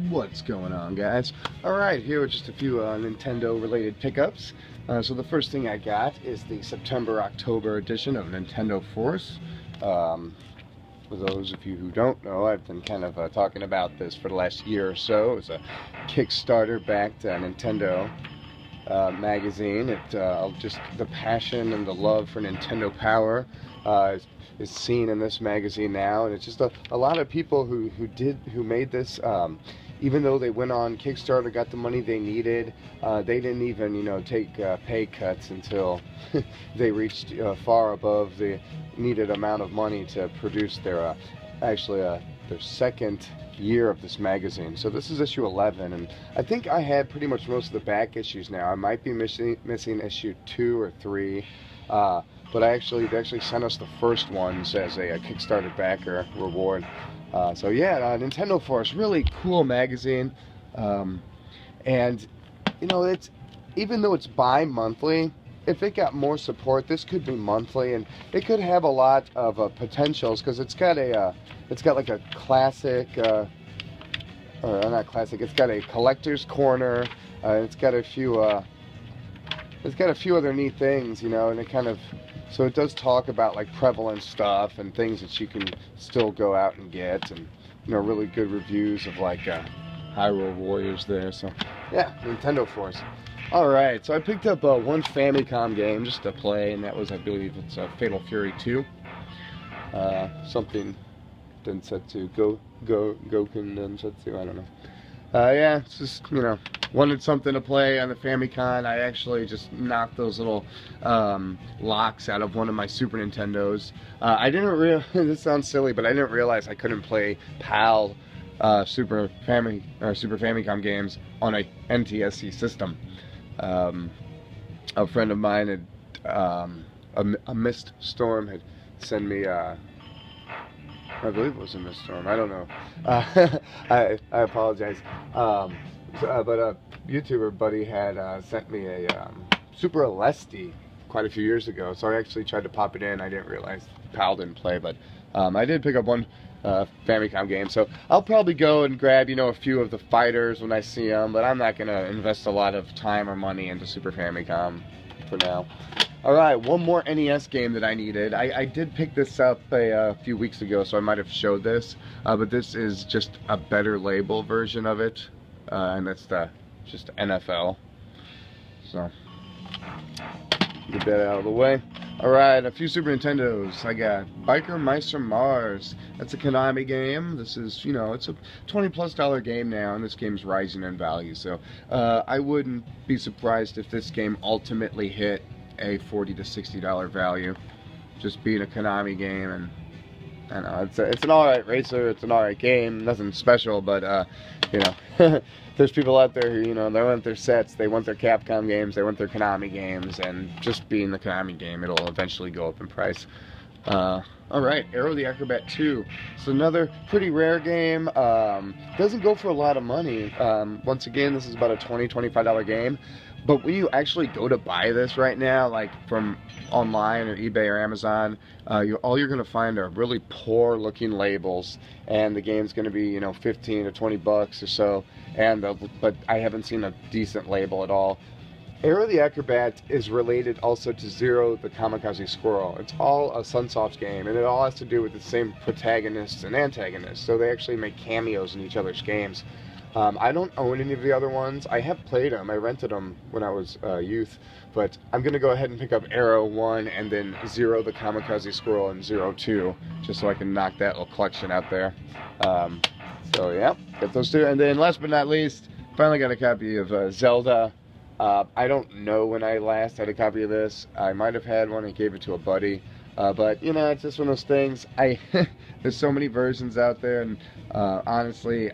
What's going on, guys? Alright, here with just a few Nintendo related pickups. So the first thing I got is the September-October edition of Nintendo Force. For those of you who don't know, I've been kind of talking about this for the last year or so. It was a Kickstarter-backed Nintendo magazine. Just the passion and the love for Nintendo Power is seen in this magazine now, and it's just a lot of people who made this. Even though they went on Kickstarter, got the money they needed, they didn't even take pay cuts until they reached far above the needed amount of money to produce their their second year of this magazine. So this is issue 11, and I think I had pretty much most of the back issues now. I might be missing issue 2 or 3, but they actually sent us the first ones as a Kickstarter backer reward. So yeah, Nintendo Force, really cool magazine, and it's, even though it's bi-monthly, if it got more support, this could be monthly, and it could have a lot of potentials, because it's got like a classic, or not classic, it's got a collector's corner, it's got a few other neat things, and it kind of, so it does talk about like prevalent stuff and things that you can still go out and get, and really good reviews of like Hyrule Warriors there. So yeah, Nintendo Force. Alright, so I picked up one Famicom game just to play, and that was, I believe it's Fatal Fury 2. Something Densetsu, Goken Densetsu, I don't know. Yeah, it's just, wanted something to play on the Famicom. I actually just knocked those little locks out of one of my Super Nintendos. I didn't realize, this sounds silly, but I didn't realize I couldn't play PAL Super Famicom games on a NTSC system. A friend of mine had, a Mist Storm had sent me, I believe it was a Mist Storm, I don't know. I apologize. But a YouTuber buddy had sent me a Super Alesti quite a few years ago, so I actually tried to pop it in. I didn't realize PAL didn't play, but I did pick up one Famicom game, so I'll probably go and grab a few of the fighters when I see them, but I'm not going to invest a lot of time or money into Super Famicom for now. Alright, one more NES game that I needed. I did pick this up a few weeks ago, so I might have showed this, but this is just a better label version of it, and that's just NFL. So, get that out of the way. Alright, a few Super Nintendos. I got Biker Meister Mars. That's a Konami game. This is, it's a $20+ game now, and this game's rising in value. So, I wouldn't be surprised if this game ultimately hit a $40 to $60 value. Just being a Konami game, and I don't know, it's an alright racer, it's an alright game, nothing special, but, there's people out there who, they want their sets, they want their Capcom games, they want their Konami games, and just being the Konami game, it'll eventually go up in price. Alright, Aero the Acrobat 2. It's another pretty rare game. Doesn't go for a lot of money. Once again, this is about a $20, $25 game. But when you actually go to buy this right now, like from online or eBay or Amazon, all you're going to find are really poor looking labels, and the game's going to be 15 to 20 bucks or so, but I haven't seen a decent label at all. Aero the Acrobat is related also to Zero the Kamikaze Squirrel. It's all a Sunsoft game, and it all has to do with the same protagonists and antagonists, so they actually make cameos in each other's games. I don't own any of the other ones. I have played them. I rented them when I was youth, but I'm going to go ahead and pick up Aero 1 and then Zero the Kamikaze Squirrel and Zero 2, just so I can knock that little collection out there. So yeah, get those two. And then last but not least, finally got a copy of Zelda. I don't know when I last had a copy of this. I might have had one and gave it to a buddy. But, it's just one of those things. There's so many versions out there, and honestly,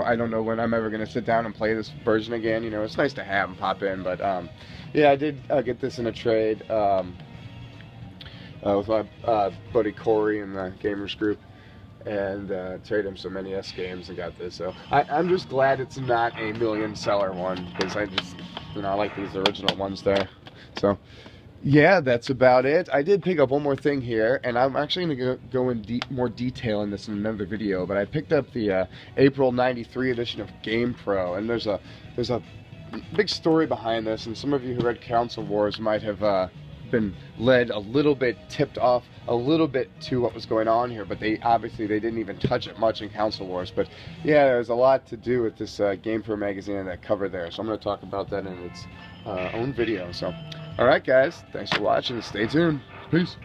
I don't know when I'm ever going to sit down and play this version again. It's nice to have and pop in, but yeah, I did get this in a trade with my buddy Corey in the gamers group, and traded him some NES games and got this. So I'm just glad it's not a million seller one, because I just, I like these original ones there. So Yeah, that's about it. I did pick up one more thing here, and I'm actually going to go in more detail in this in another video, but I picked up the April '93 edition of GamePro, and there's a big story behind this, and some of you who read Console Wars might have been led a little bit, tipped off a little bit to what was going on here, but they didn't even touch it much in Console Wars. But yeah, there's a lot to do with this GamePro magazine and that cover there, so I'm going to talk about that in its own video. So alright guys, thanks for watching, stay tuned, peace.